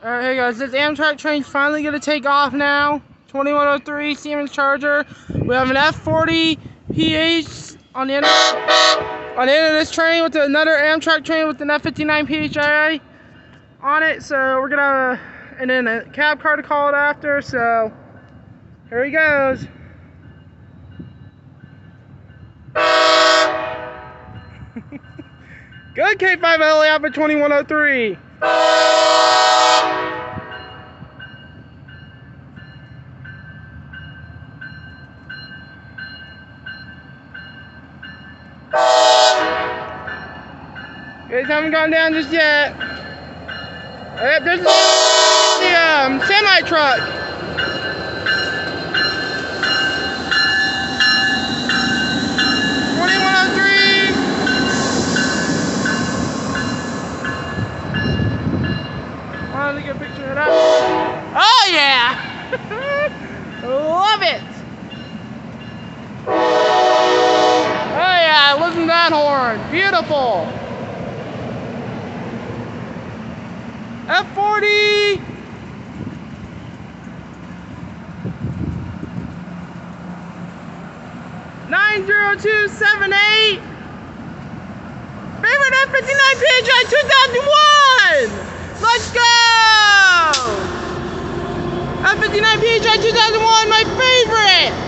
Alright, hey guys, this Amtrak train's finally gonna take off now. 2103 Siemens Charger. We have an F40 PH on the end of this train with another Amtrak train with an F59 PHI on it. So we're gonna, and then a cab car to call it after. So here he goes. Good K5LA out for 2103. Guys haven't gone down just yet. Yep, there's the semi truck. Wanted to get a picture of that. Oh yeah! Love it! Oh yeah, listen to that horn. Beautiful! F40! (90278) favorite F59 PHI 2001! Let's go! F59 PHI 2001, my favorite!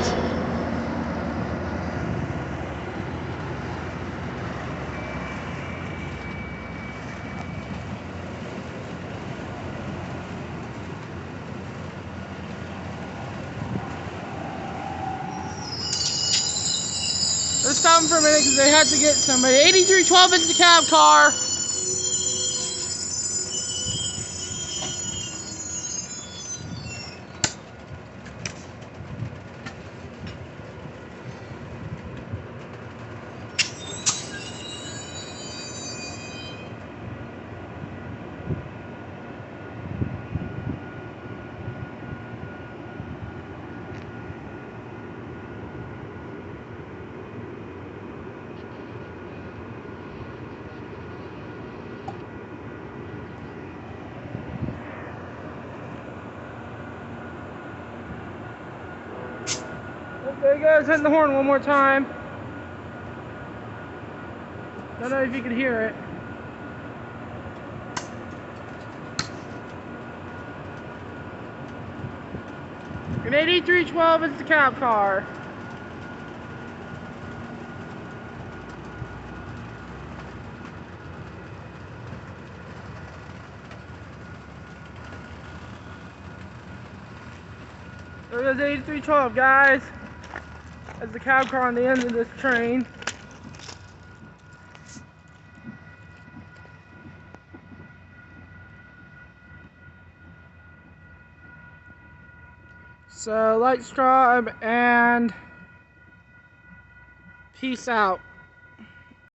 Let's stop them for a minute because they had to get somebody. 8312 is the cab car. There he goes, hitting the horn one more time. Don't know if you can hear it. An 8312 is the cab car. There goes 8312, guys. That's the cab car on the end of this train. So, like, subscribe, and peace out.